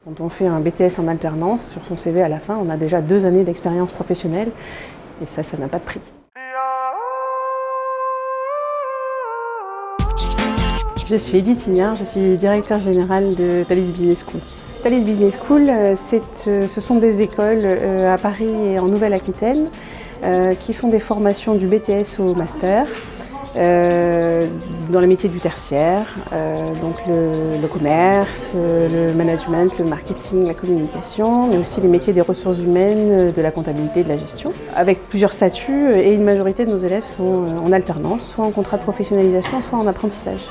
Quand on fait un BTS en alternance, sur son CV à la fin, on a déjà 2 années d'expérience professionnelle et ça n'a pas de prix. Je suis Edith Tignard, je suis directeur général de Thalys Business School. Thalys Business School, ce sont des écoles à Paris et en Nouvelle-Aquitaine qui font des formations du BTS au master dans les métiers du tertiaire, donc le commerce, le management, le marketing, la communication, mais aussi les métiers des ressources humaines, de la comptabilité, de la gestion, avec plusieurs statuts et une majorité de nos élèves sont en alternance, soit en contrat de professionnalisation, soit en apprentissage.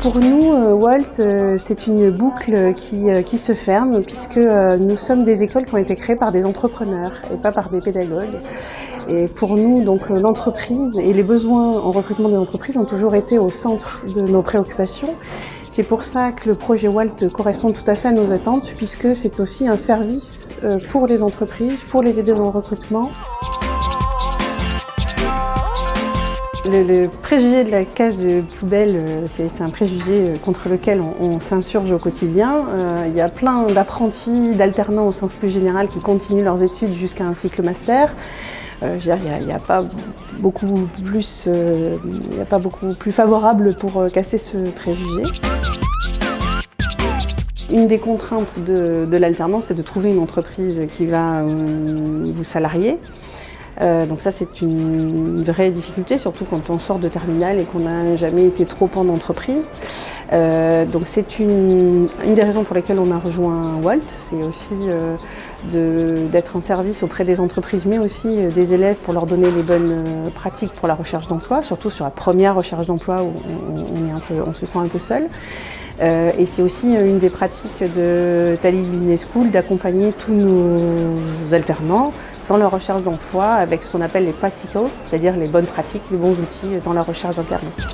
Pour nous, Walt, c'est une boucle qui se ferme puisque nous sommes des écoles qui ont été créées par des entrepreneurs et pas par des pédagogues. Et pour nous, donc, l'entreprise et les besoins en recrutement des entreprises ont toujours été au centre de nos préoccupations. C'est pour ça que le projet Walt correspond tout à fait à nos attentes puisque c'est aussi un service pour les entreprises, pour les aider dans le recrutement. Le préjugé de la case poubelle, c'est un préjugé contre lequel on s'insurge au quotidien. Il y a plein d'apprentis, d'alternants au sens plus général qui continuent leurs études jusqu'à un cycle master. Il n'y a pas beaucoup plus favorable pour casser ce préjugé. Une des contraintes de l'alternance, c'est de trouver une entreprise qui va vous salarier. Donc ça, c'est une vraie difficulté, surtout quand on sort de terminale et qu'on n'a jamais été trop en entreprise. Donc c'est une des raisons pour lesquelles on a rejoint Walt. C'est aussi d'être en service auprès des entreprises, mais aussi des élèves pour leur donner les bonnes pratiques pour la recherche d'emploi, surtout sur la première recherche d'emploi où on se sent un peu seul. Et c'est aussi une des pratiques de Thalys Business School d'accompagner tous nos alternants dans leur recherche d'emploi avec ce qu'on appelle les practicals, c'est-à-dire les bonnes pratiques, les bons outils dans la recherche d'alternance.